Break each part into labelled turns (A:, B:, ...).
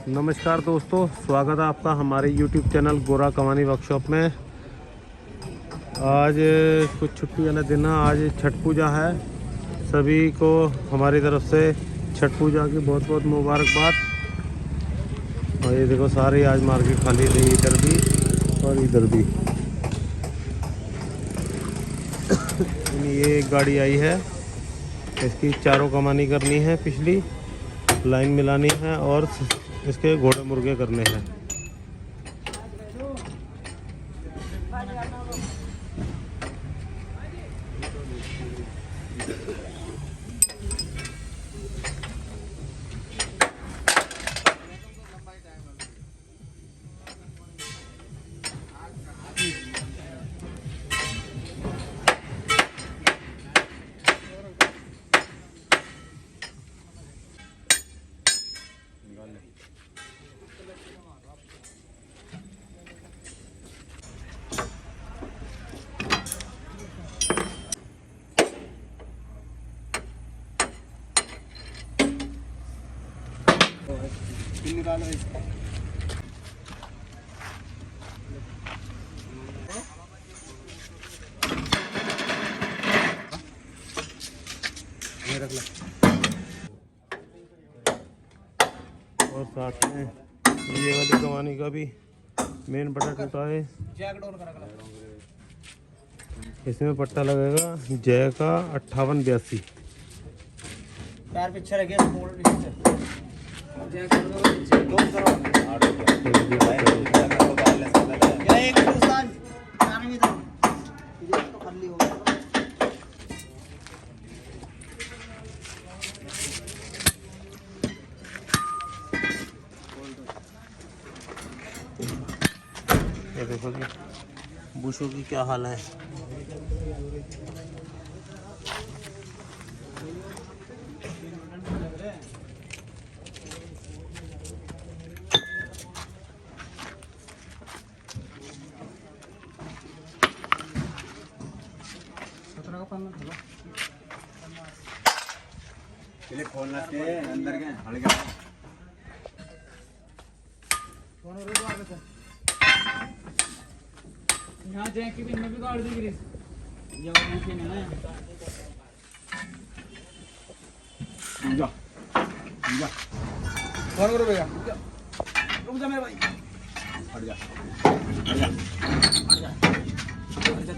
A: नमस्कार दोस्तों, स्वागत है आपका हमारे YouTube चैनल गोरा कमानी वर्कशॉप में। आज कुछ छुट्टी वाला दिन है, आज छठ पूजा है। सभी को हमारी तरफ से छठ पूजा की बहुत बहुत मुबारकबाद। और ये देखो सारी आज मार्केट खाली रही, इधर भी और इधर भी। ये एक गाड़ी आई है, इसकी चारों कमानी करनी है, पिछली लाइन मिलानी है और इसके घोड़े मुर्गे करने हैं। निकालो इसको। ये रख लो। और साथ में ये वाली कमानी का भी मेन पट्टा टूटा है, इसमें पट्टा लगेगा जय का 5882।
B: पैर पीछे रखिए,
A: ये देखो जी बुशों की क्या हाल है।
B: खोलना के अंदर के हड़ गया। यहाँ जैक की भी इनमें भी काट दी ग्रीस। ये वाली मशीन है ना। जा जा कौन करो भैया, रुक जा मेरे भाई, हट जा हट जा हट जा हट जा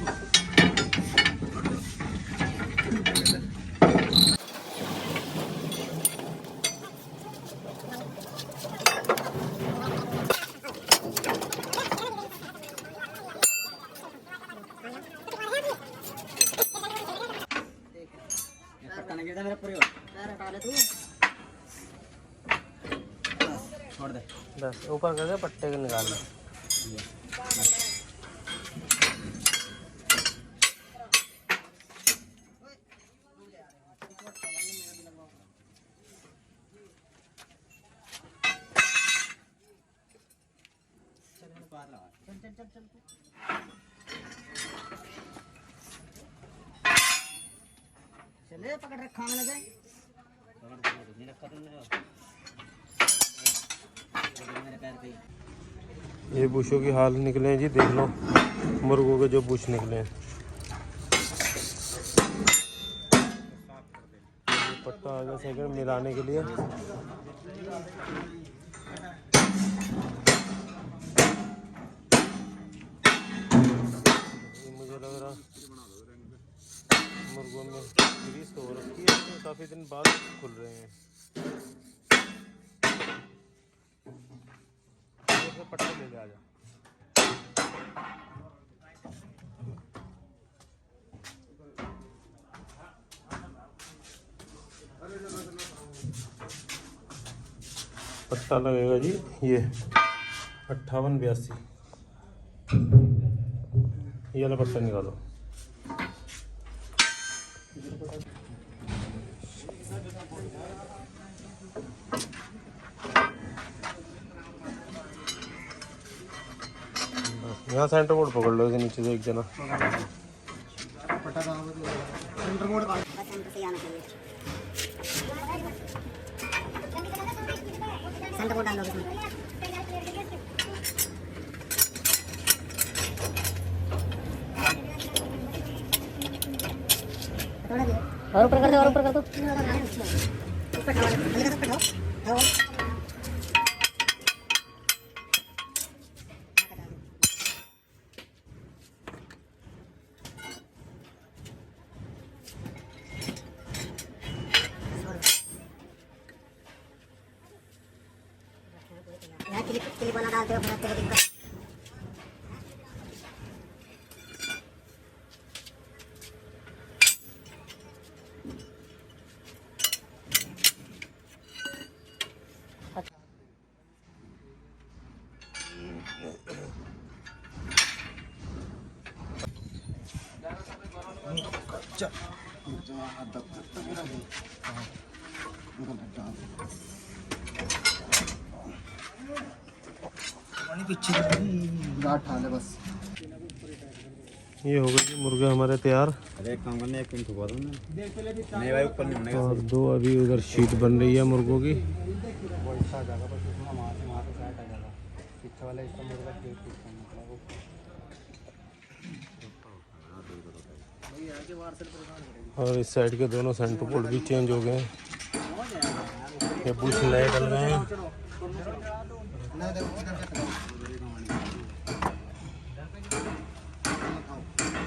B: तू। छोड़ दे,
A: बस ऊपर करके पट्टे के निकाल लो।
B: चले पकड़ रखा में लगे।
A: ये बुशों की हाल निकले हैं जी, देख लो मुर्गों के जो बुश निकले हैं। पट्टा आ गया सेकंड मिलाने के लिए। मुझे लग रहा मुर्गों में ग्रीस हो रखी है, तो काफ़ी दिन बाद खुल रहे हैं। पट्टे ले जा जा। पट्टा लगेगा जी ये 5882। ये वाला पट्टा निकालो। यहाँ सेंटर बोर्ड पकड़ लो, इसे नीचे से एक जना।
B: सेंटर बोर्ड
C: सेंटर बोर्ड डाल दो इसमें। और ऊपर कर दो, और ऊपर कर दो। ऊपर खाओ, हल्का सा ऊपर खाओ। खाओ। यहाँ क्लिप वाला डालते हो, फिर आपको दिक्कत।
B: बस
A: ये हो गए मुर्गे हमारे तैयार।
B: अरे एक काम करने, एक मिनट रुकवा दो ना। नहीं भाई, ऊपर नहीं होने का।
A: और दो अभी उधर शीट बन रही है मुर्गों की।
B: वो इसका आ जाएगा, बस उसमें वहाँ से साइड आ जाएगा। पीछे वाला इसका मुर्गा ठीक करना पड़ेगा।
A: और इस साइड के दोनों सेंटर बोल्ट भी चेंज हो गए हैं। ये बुश नए डल गए हैं।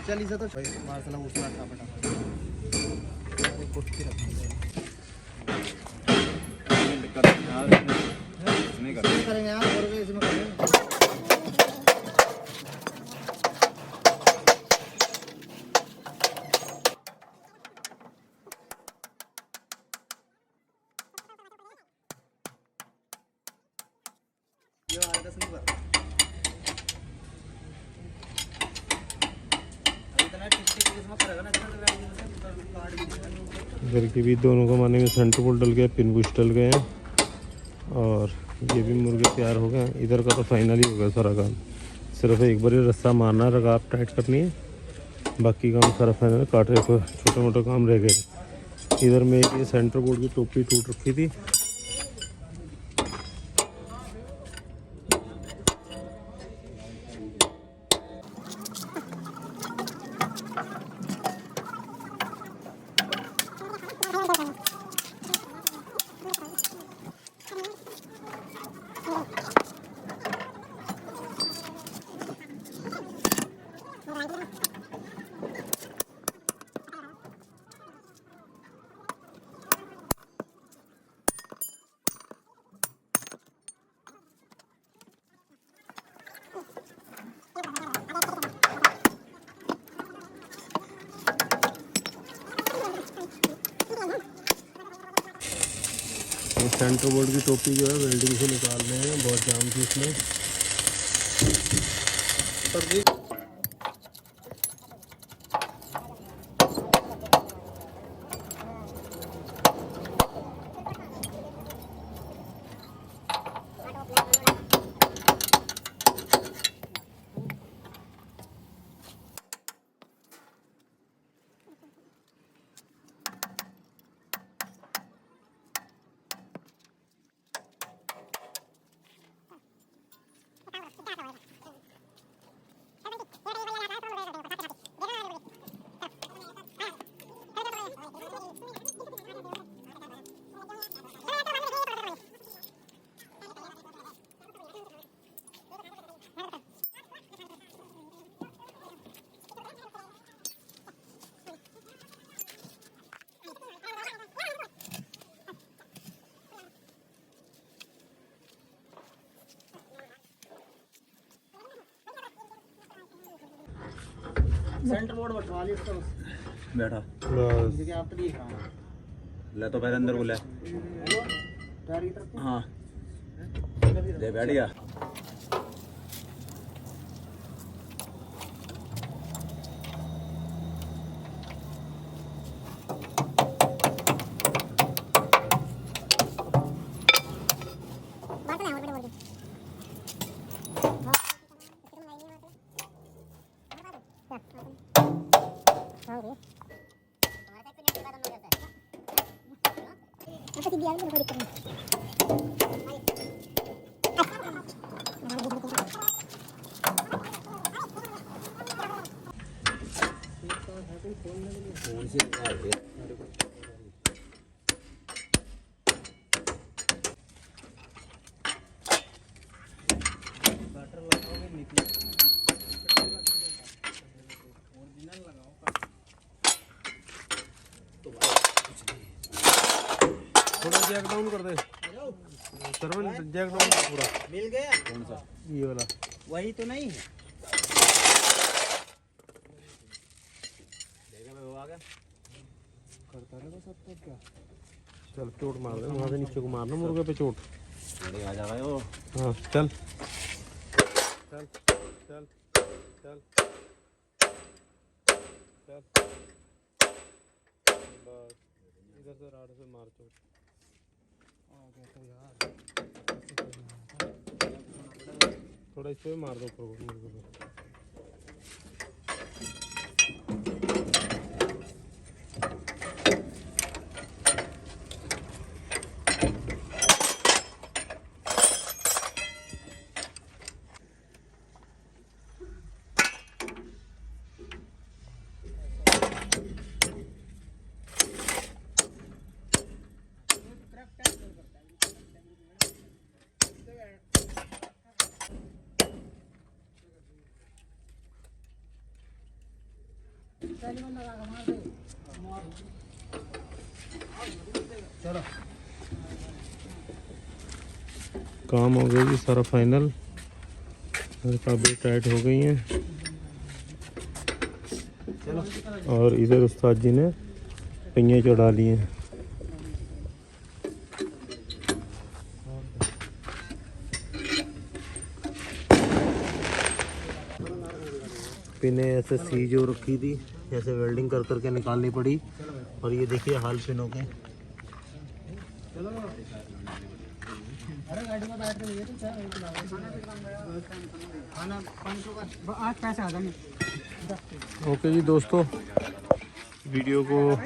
B: चल इसे तो मार्शल उसका था फटाफट नहीं करेंगे यार, और भी इसमें करेंगे।
A: इधर की भी दोनों कमाने में सेंटर बोल्ट डल गए, पिन बुश डल गए हैं। और ये भी मुर्गे तैयार हो गए हैं। इधर का तो फाइनली हो गया सारा काम। सिर्फ एक बार रस्सा मारना, रकाब टाइट करनी है, बाकी काम सारा फाइनल। काटने को छोटे मोटे काम रह गए। इधर में एक ये सेंटर बोर्ड की टोपी टूट रखी थी। सेंटर बोर्ड की टोपी जो है वेल्डिंग से निकाल रहे हैं, बहुत जाम थी इसमें।
B: सेंटर बोर्ड बैठवा ली इसका, बैठा
A: बस
B: जैसे आप तो ले तो पहले अंदर को ले। हाँ ले बैठ गया।
C: दिया, कोई दिक्कत नहीं।
A: थोड़ा जैक डाउन कर दे सरवन, जैक डाउन कर पूरा।
B: मिल गया कौन सा?
A: ये वाला
B: वही तो नहीं है। देखा मैं वो आ गया करता रहेगा सब तक क्या।
A: चल चोट मार दे वहाँ से नीचे को मारना मुर्गे पे चोट।
B: आ जा भाई वो।
A: हाँ चल चल चल चल चल बस इधर से राड से मार चोट। थोड़ा इस पे मार दो ऊपर मुर्गे पे।
B: चलो
A: काम हो गया जी सारा फाइनल। काफ़ी टाइट हो गई हैं। और इधर उस्ताद जी ने पहिए चढ़ा लिए हैं। पिने ऐसे सी जो रखी थी, ऐसे वेल्डिंग कर करके निकालनी पड़ी। और ये देखिए हाल पिनों के।
B: अरे गाड़ी में बैठ के ये तो खाना 500 का 8 पैसे आ गए।
A: ओके जी दोस्तों, वीडियो को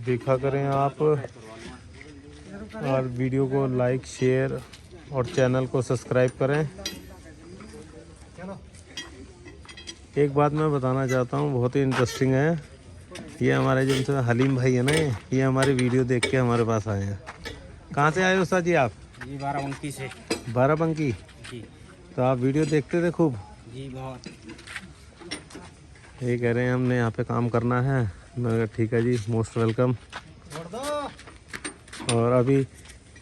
A: देखा करें आप, और वीडियो को लाइक शेयर और चैनल को सब्सक्राइब करें। एक बात मैं बताना चाहता हूँ, बहुत ही इंटरेस्टिंग है। ये हमारे जो हलीम भाई है ना, ये हमारे वीडियो देख के हमारे पास आए हैं। कहाँ से आए हो उस्ताद जी आप?
B: जी 12 से।
A: 12 जी। तो आप वीडियो देखते थे खूब?
B: जी बहुत।
A: ये कह रहे हैं हमने यहाँ पे काम करना है। मैं कहा ठीक है जी, मोस्ट वेलकम। और अभी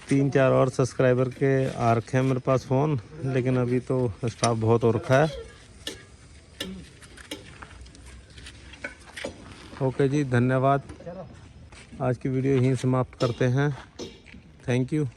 A: 3-4 और सब्सक्राइबर के आ रखे हैं मेरे पास फ़ोन, लेकिन अभी तो स्टाफ बहुत हो रखा है। ओके जी, धन्यवाद। आज की वीडियो यहीं समाप्त करते हैं। Thank you.